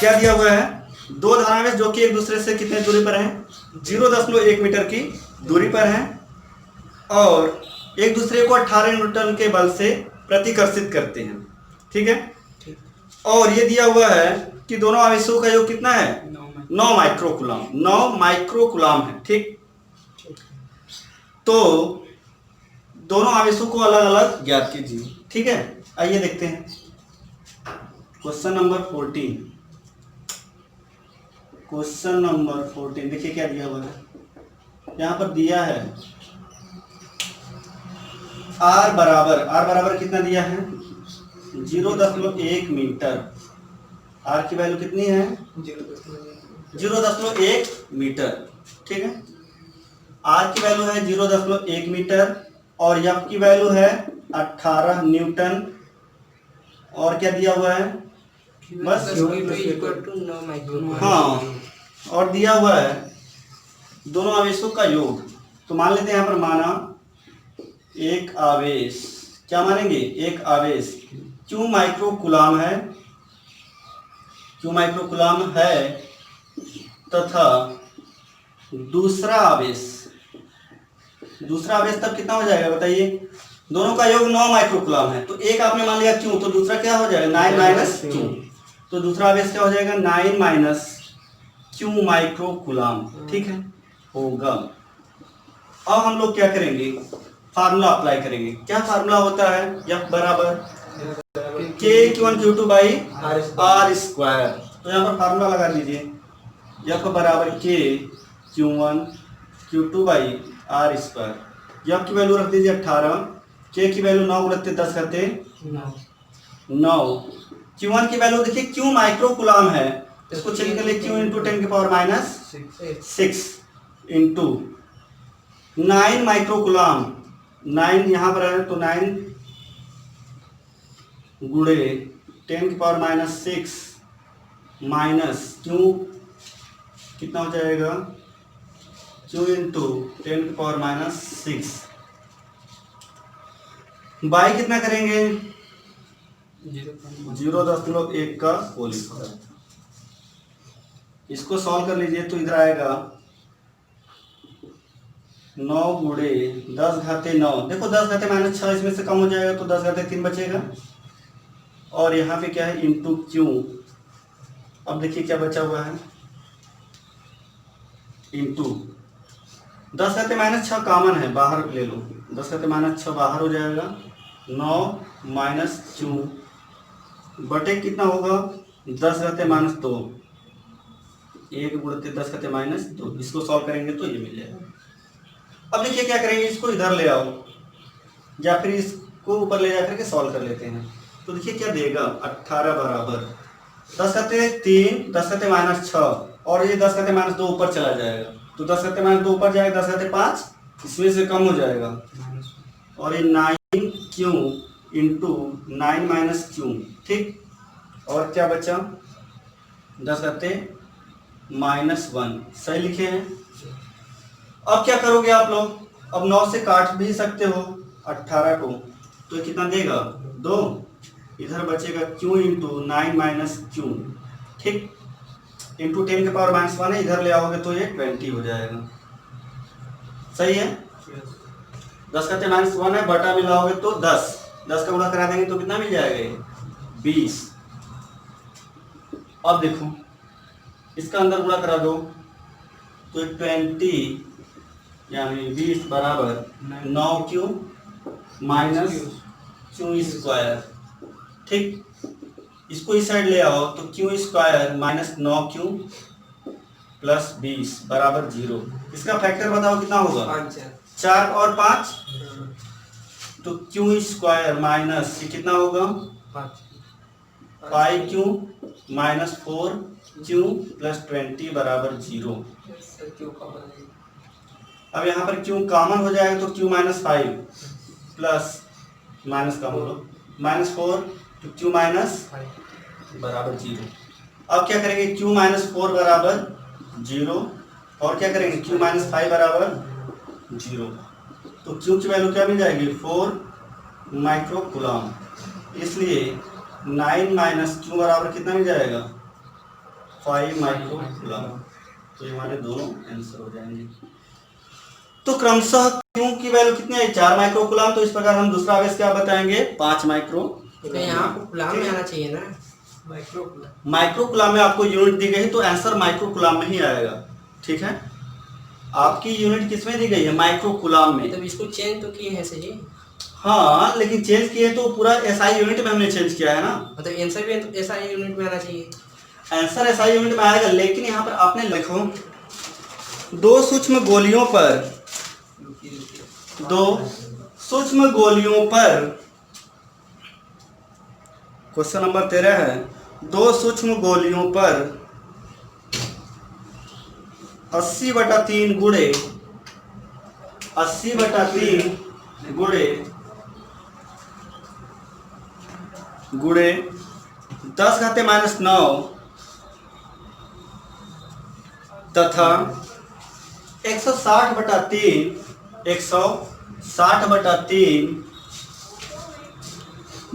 क्या दिया हुआ है, दो धनावेश जो कि एक दूसरे से कितने दूरी पर हैं, 0.1 मीटर की दूरी पर हैं और एक दूसरे को 18 न्यूटन के बल से प्रतिकर्षित करते हैं। ठीक है, और ये दिया हुआ है कि दोनों आवेशों का योग कितना है, 9 माइक्रोकुलाम, 9 माइक्रोकुलाम है। ठीक, तो दोनों आवेशों को अलग अलग ज्ञात कीजिए। ठीक है, आइए देखते हैं क्वेश्चन नंबर 14। क्वेश्चन नंबर 14 देखिए क्या दिया हुआ है, यहाँ पर दिया है R बराबर कितना दिया है, 0.1 मीटर। R की वैल्यू कितनी है, 0.1 मीटर। ठीक है, R की वैल्यू है 0.1 मीटर और F की वैल्यू है 18 न्यूटन। और क्या दिया हुआ है, बस हाँ, और दिया हुआ है दोनों आवेशों का योग। तो मान लेते हैं यहाँ पर माना एक आवेश, क्या मानेंगे, एक आवेश Q माइक्रोकुलाम है, Q माइक्रोकुलाम है तथा दूसरा आवेश तब कितना हो जाएगा बताइए, दोनों का योग 9 माइक्रोकुलाम है। तो एक आपने मान लिया Q, तो दूसरा क्या हो जाएगा 9 माइनस Q, तो दूसरा आवेश क्या हो जाएगा 9 माइनस Q माइक्रोकुलाम। ठीक है, होगा। अब हम लोग क्या करेंगे, फार्मूला अप्लाई करेंगे। क्या फार्मूला होता है, F बराबर K(Q1 Q2 by R square. तो यहाँ पर फार्मूला लगा दीजिए, F बराबर K(Q1 Q2 by R square. F की वैल्यू रख दीजिए 18, K की वैल्यू 9 गुणित 10 करते 9, Q1 की वैल्यू देखिए Q माइक्रोकुलाम है, इसको चेंज कर लिए Q इंटू 10 की पावर माइनस 6 इंटू 9 माइक्रोकुलाम, 9 यहाँ पर है तो 9 गुणे 10 की पावर माइनस 6 माइनस Q कितना हो जाएगा, Q इंटू 10 की पावर माइनस 6 बाई कितना करेंगे 0.1 का होल स्क्वायर। इसको सॉल्व कर लीजिए तो इधर आएगा 9 गुणे 10 घाते 9, देखो 10 घाते माइनस 6 इसमें से कम हो जाएगा तो 10 घाते 3 बचेगा और यहाँ पे क्या है इंटू Q। अब देखिए क्या बचा हुआ है, इंटू 10 घाते माइनस 6 कॉमन है, बाहर ले लो, 10 घाते माइनस 6 बाहर हो जाएगा, 9 माइनस Q बटे कितना होगा 10 घाते माइनस 2, 1 गुणित 10 घाते माइनस 2। इसको सॉल्व करेंगे तो ये मिल जाएगा। अब देखिए क्या करेंगे, इसको इधर ले आओ या फिर इसको ऊपर ले जाकर के सॉल्व कर लेते हैं। तो देखिए क्या देगा, 18 बराबर 10 घाते 3 10 घाते माइनस 6 और ये 10 घाते माइनस 2 ऊपर चला जाएगा, तो 10 घाते माइनस 2 ऊपर जाएगा, 10 घाते 5 इसमें से कम हो जाएगा और ये 9Q इंटू 9 माइनस Q। ठीक, और क्या बचा 10 घाते माइनस 1, सही लिखे हैं। अब क्या करोगे आप लोग, अब 9 से काट भी सकते हो 18 को, तो कितना देगा 2, इधर बचेगा Q इंटू 9 माइनस Q। ठीक, इंटू 10 के पावर माइनस 1 है, इधर ले आओगे तो ये 20 हो जाएगा, सही है। 10 का माइनस 1 है, बटा मिलाओगे तो 10 का गुणा करा देंगे तो कितना मिल जाएगा ये 20। अब देखो इसका अंदर गुणा करा दो तो 20 यानी 20 बराबर 9Q माइनस Q स्क्वायर। ठीक, इसको इस साइड ले आओ तो Q square minus 9Q plus 20 बराबर 0। इसका फैक्टर बताओ कितना होगा, 4 और 5, तो Q स्क्वायर माइनस ये कितना होगा 5Q माइनस 4Q प्लस 20 बराबर 0। अब यहाँ पर Q कॉमन हो जाएगा तो Q माइनस 5 प्लस माइनस का बोलो माइनस 4 तो Q माइनस बराबर 0। अब क्या करेंगे Q माइनस 4 बराबर 0 और क्या करेंगे Q माइनस 5 बराबर 0, तो Q की वैल्यू क्या मिल जाएगी 4 माइक्रोकुलाम। इसलिए 9 माइनस Q बराबर कितना मिल जाएगा 5 माइक्रो कूलम। तो ये हमारे दोनों आंसर हो जाएंगे। तो क्रमशः क्यू की वैल्यू कितनी है? 4 माइक्रो कूलम। तो इस प्रकार हम दूसरा आवेश क्या बताएंगे? 5 माइक्रो। तो यहाँ को कूलम में आना चाहिए ना, माइक्रो कूलम में आपको यूनिट दी गई तो आंसर माइक्रो कूलम में ही आएगा। ठीक है, आपकी यूनिट किसमें दी गई है? माइक्रो कूलम में। तो इसको चेंज तो किए हैं सही। हाँ, लेकिन चेंज किए तो पूरा एसआई यूनिट में हमने चेंज किया है ना। मतलब आंसर भी तो ऐसा यूनिट में आना चाहिए। आंसर एसआई यूनिट में आएगा, लेकिन यहाँ पर आपने लिखो दो सूक्ष्म गोलियों पर क्वेश्चन नंबर 13 है, दो सूक्ष्म गोलियों पर 80/3 गुणे 10⁻⁹ तथा 160/3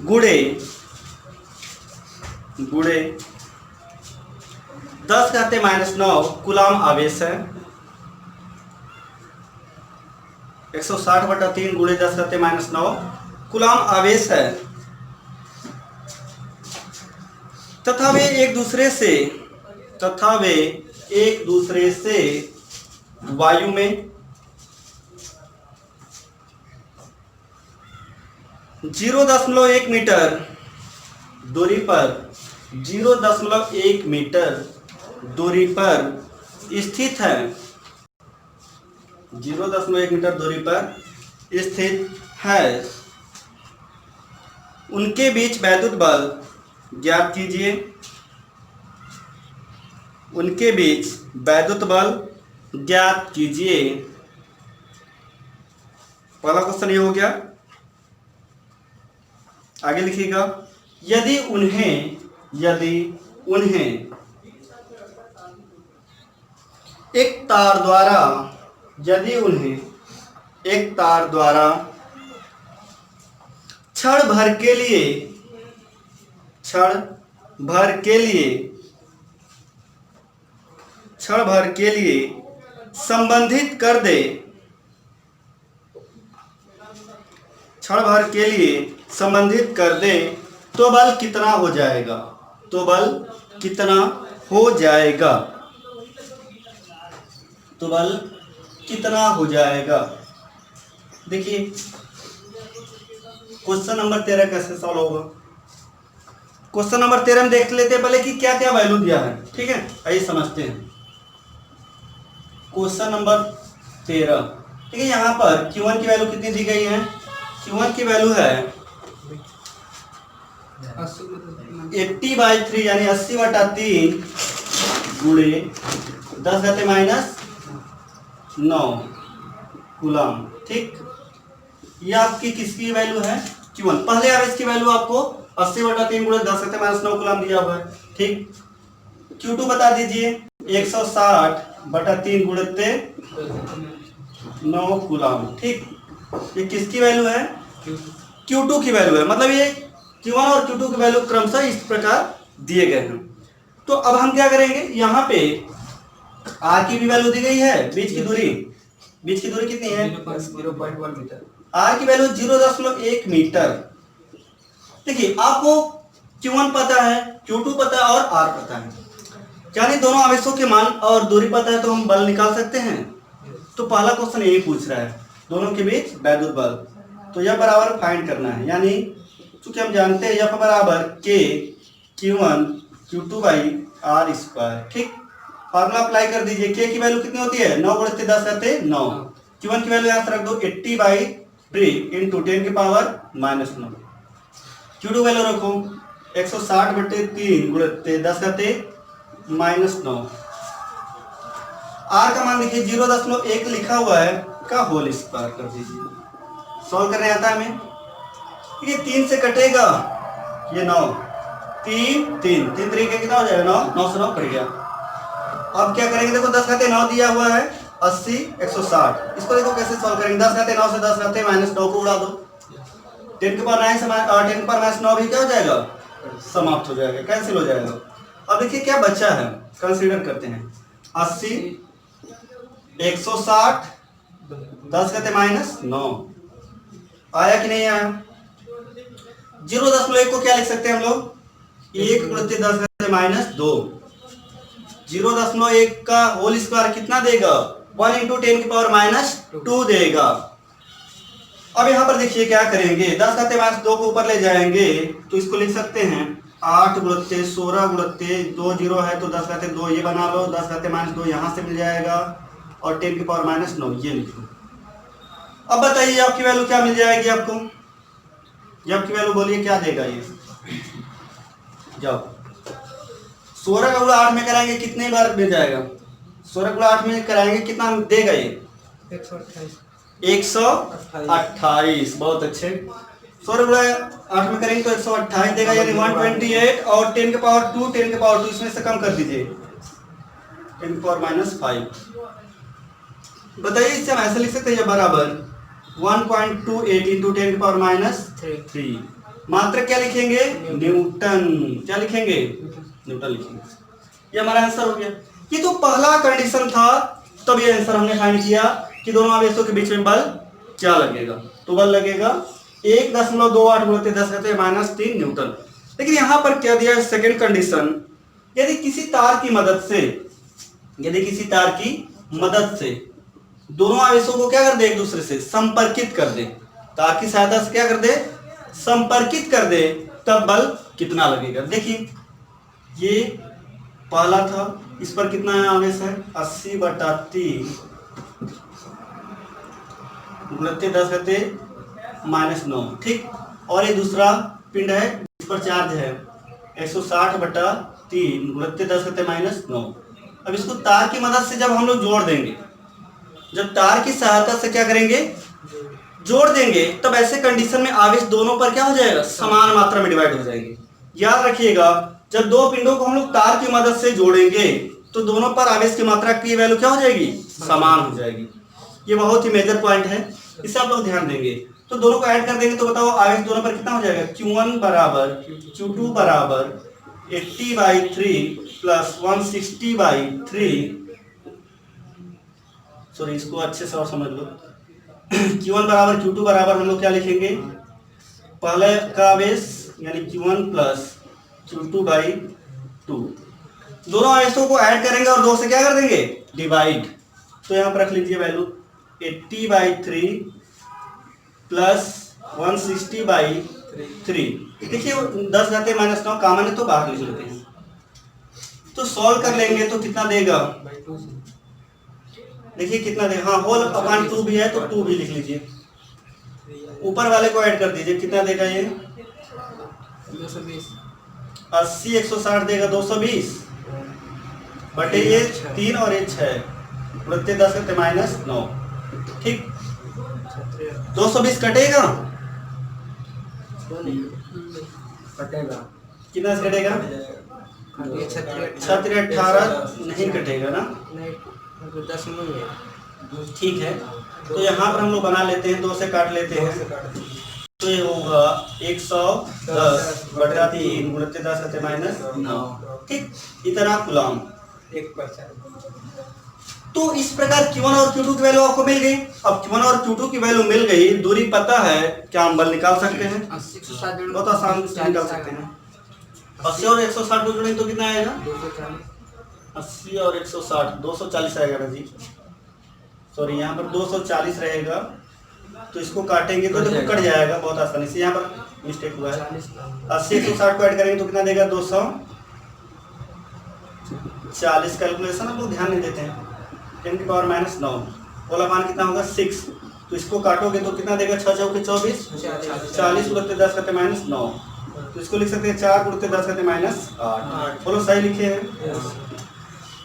गुणे 10⁻⁹ कूलम आवेश है। 160/3 गुणे 10⁻⁹ कूलम आवेश है तथा वे एक दूसरे से वायु में 0.1 मीटर दूरी पर 0.1 मीटर दूरी पर स्थित है। 0.1 मीटर दूरी पर स्थित है। उनके बीच वैद्युत बल ज्ञात कीजिए। उनके बीच वैद्युत बल ज्ञात कीजिए। पहला क्वेश्चन ये हो गया। आगे लिखिएगा, यदि उन्हें एक तार द्वारा क्षण भर के लिए संबंधित कर दे, तो बल कितना हो जाएगा? देखिए क्वेश्चन नंबर 13 कैसे सॉल्व होगा। क्वेश्चन नंबर 13 में देख लेते हैं पहले कि क्या क्या वैल्यू दिया है। ठीक है, आइए समझते हैं। क्वेश्चन नंबर 13, ठीक है, यहाँ पर Q1 की वैल्यू कितनी दी गई है? Q1 की वैल्यू है 80/3 यानी 80/3 गुणे 10⁻⁹ कूलम। ठीक, ये आपकी किसकी वैल्यू है? Q1। पहले आवेश की वैल्यू आपको 80/3 गुणे 10⁻⁹ कूलम दिया हुआ है। ठीक, Q2 बता दीजिए 160/3 गुणित 9 कूलम। ठीक, ये किसकी वैल्यू है? Q2 की वैल्यू है। मतलब ये Q1 और Q2 की वैल्यू क्रमशः इस प्रकार दिए गए हैं। तो अब हम क्या करेंगे, यहाँ पे R की भी वैल्यू दी गई है। बीच की दूरी कितनी है? 0.1 मीटर। R की वैल्यू 0.1 मीटर। देखिए आपको Q1 पता है, Q2 पता है और R पता है, यानी दोनों आवेशों के मान और दूरी पता है तो हम बल निकाल सकते हैं। तो पहला क्वेश्चन यही पूछ रहा है, दोनों के बीच वैद्युत बल। तो यह बराबर फाइंड करना है, यानी चूंकि हम जानते हैं यह बराबर K Q1 Q2/R²। ठीक, फार्मूला अप्लाई कर दीजिए। K की वैल्यू कितनी होती है? 9 गुणित 10⁻9। Q1 की वैल्यू यहाँ से रख दो 80/3 इंटू 10⁻⁹। Q2 वैल्यू रखो 160/3 गुणित 10⁻⁻9। R का मान देखिए 0.1 लिखा हुआ है का होल स्क्वायर कर दीजिए। सॉल्व करने आता है हमें। ये 3 से कटेगा, ये 9 3 तरीके कितना हो जाएगा? 9 से 9 कट गया। अब क्या करेंगे, देखो 10⁻9 दिया हुआ है 80 160। इसको देखो कैसे सॉल्व करेंगे। 10⁻9 से 10⁻9 को उड़ा दो। 10⁻9 से 10⁻9 भी क्या हो जाएगा? समाप्त हो जाएगा, कैंसिल हो जाएगा। अब देखिए क्या बचा है, कंसीडर करते हैं 80 160 10 घाते माइनस 9 आया कि नहीं आया। 0.1 को क्या लिख सकते हैं हम लोग 1 गुणित 10 घाते माइनस 2। 0.1 का होल स्क्वायर कितना देगा 1 इंटू 10 की पावर माइनस 2 देगा। अब यहाँ पर देखिए क्या करेंगे 10 घाते माइनस 2 को ऊपर ले जाएंगे तो इसको लिख सकते हैं 8 गुणित 16 गुणित 2 0 है तो 10 घाते 2 ये बना लो 10 घाते माइनस 2 यहाँ से मिल जाएगा और 10 की पावर माइनस 9 ये लिख लो। अब बताइए आपकी वैल्यू क्या मिल जाएगी आपको, ये आपकी वैल्यू बोलिए क्या देगा ये। जाओ 16 का गुणा 8 में कराएंगे कितने बार मिल जाएगा 16 गुणा 8 में कराएंगे कितना देगा ये 128। बहुत अच्छे 16 गुणा 8 में करेंगे तो 128 देगा यानी 128 और 10 के पावर 2 10 के पावर 2 इसमें से कम कर दीजिए 10 की पावर माइनस 5। बताइए इससे हम ऐसे लिख सकते हैं बराबर 1.28 इंटू 10 की पावर माइनस 3। मात्रक क्या लिखेंगे न्यूटन, क्या लिखेंगे न्यूटन लिखेंगे। ये हमारा आंसर हो गया। ये तो पहला कंडीशन था तब ये आंसर हमने फाइंड किया कि दोनों आवेशों के बीच में बल क्या लगेगा तो बल लगेगा 1.28 गुणित 10 घाते माइनस 3 न्यूटन। लेकिन यहाँ पर क्या दिया है सेकंड कंडीशन यदि किसी तार की मदद से दोनों आवेशों को क्या कर दे एक दूसरे से संपर्कित कर दे, तार की सहायता से क्या कर दे संपर्कित कर दे तब बल कितना लगेगा। देखिए ये पहला था इस पर कितना है आवेश है 80/3 गुणित 10 घाते माइनस 9 ठीक। और ये दूसरा पिंड है इस पर चार्ज है 160/3 गुणित 10 घाते माइनस 9। अब इसको तार की मदद से जब हम लोग जोड़ देंगे, जब तार की सहायता से क्या करेंगे जोड़ देंगे तब ऐसे कंडीशन में आवेश दोनों पर क्या हो जाएगा समान मात्रा में डिवाइड हो जाएंगे। याद रखिएगा जब दो पिंडों को हम लोग तार की मदद से जोड़ेंगे तो दोनों पर आवेश की मात्रा की वैल्यू क्या हो जाएगी समान हो जाएगी। ये बहुत ही मेजर पॉइंट है, इसे आप लोग ध्यान देंगे। तो दोनों को ऐड कर देंगे तो बताओ आवेश दोनों पर कितना हो जाएगा Q1 बराबर Q2 बराबर 80/3 प्लस 160/3। सॉरी इसको अच्छे से और समझ लो Q1 बराबर Q2 बराबर हम लोग क्या लिखेंगे पहले का आवेश यानी Q1 प्लस Q2/2। दोनों आवेशों को ऐड करेंगे और 2 से क्या कर देंगे डिवाइड। तो यहाँ पर रख लीजिए वैल्यू 80/3 प्लस 160/3। देखिए 10 घाते माइनस 9 कॉमन है तो बाहर लिख लेते हैं। तो सॉल्व कर लेंगे तो कितना देगा देखिए कितना देगा, हाँ होल अपॉन 2 भी है तो 2 भी लिख लीजिए। ऊपर वाले को ऐड कर दीजिए कितना देगा ये 80 160 देगा 220 बटे ये 3 और ये 6 गुणित 10 घाते माइनस 9 ठीक। 220 कटेगा कितना से कटेगा 18 नहीं कटेगा ना ठीक है। तो यहाँ पर हम लोग बना लेते हैं 2 से काट लेते हैं तो ये होगा 110/3 गुणित 10 घाते माइनस 9 ठीक। इतना कूलम 1%। तो इस प्रकार Q1 और Q2 की वैल्यू आपको मिल गई। अब Q1 और Q2 की वैल्यू मिल गई, दूरी पता है, क्या हम बल निकाल सकते हैं बहुत आसान से निकाल सकते हैं। 80 और 160 को जोड़ेंगे तो कितना आएगा 80 और 160 240 आएगा ना जी। सॉरी यहाँ पर 240 रहेगा तो इसको काटेंगे तो देखो कट जाएगा बहुत आसानी से, यहाँ पर मिस्टेक हुआ है। 80 160 को ऐड करेंगे तो कितना देगा 240। कैलकुलेशन आप लोग ध्यान नहीं देते हैं। 10 की पावर माइनस 9 होल अपॉन कितना होगा 6। तो इसको काटोगे तो कितना देगा 6 चौके 24 40 गुणित 10 घाते माइनस 9। तो इसको लिख सकते हैं 4 गुणित 10 घाते माइनस 8। बोलो सही लिखे हैं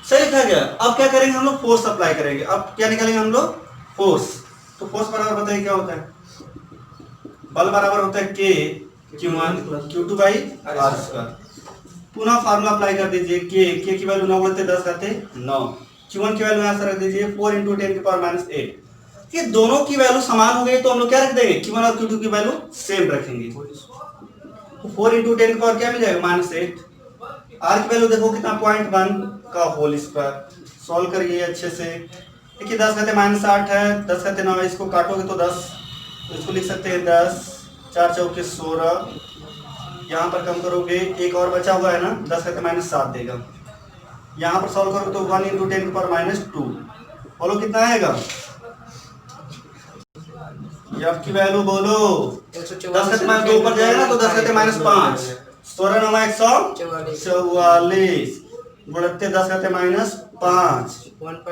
सही लिखा गया। अब क्या करेंगे हम लोग फोर्स अप्लाई करेंगे। अब क्या निकालेंगे हम लोग फोर्स। तो फोर्स बराबर बताइए क्या होता है बल बराबर होता है K Q1 Q2/r²। पुनः फार्मूला अप्लाई कर दीजिए K की वैल्यू 9 गुणित 10 घाते 9। Q1 की वैल्यू यहाँ से रख दीजिए 4 इंटू 10 की पावर माइनस 8। ये दोनों की वैल्यू समान हो गई तो हम लोग क्या रख देंगे Q1 और Q2 की वैल्यू सेम रखेंगे। तो 4 इंटू 10 की पावर क्या मिल जाएगा -8 आर की वैल्यू देखो कितना 0.1 का होल स्क्वायर। सॉल्व करिए अच्छे से। देखिए 10 घाते -8 है, 10 घाते 9 है, इसको काटोगे तो 10, तो इसको लिख सकते हैं 10, 4 चौके 16। यहाँ पर कम करोगे, एक और बचा हुआ है ना, 10 घाते -7 देगा। यहाँ पर सॉल्व करोगे तो 1 × 10⁻²। बोलो कितना आएगा? एफ की वैल्यू बोलो। 10 घाते -2 ऊपर जाएगा ना तो 10 घाते -5, 16 9 144 गुणित 10 घाते -5,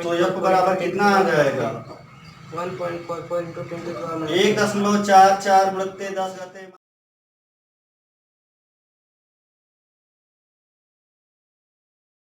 तो एफ बराबर कितना आ जाएगा? 1.44 × 10⁻⁴ 1.44 गुणित 10 घाते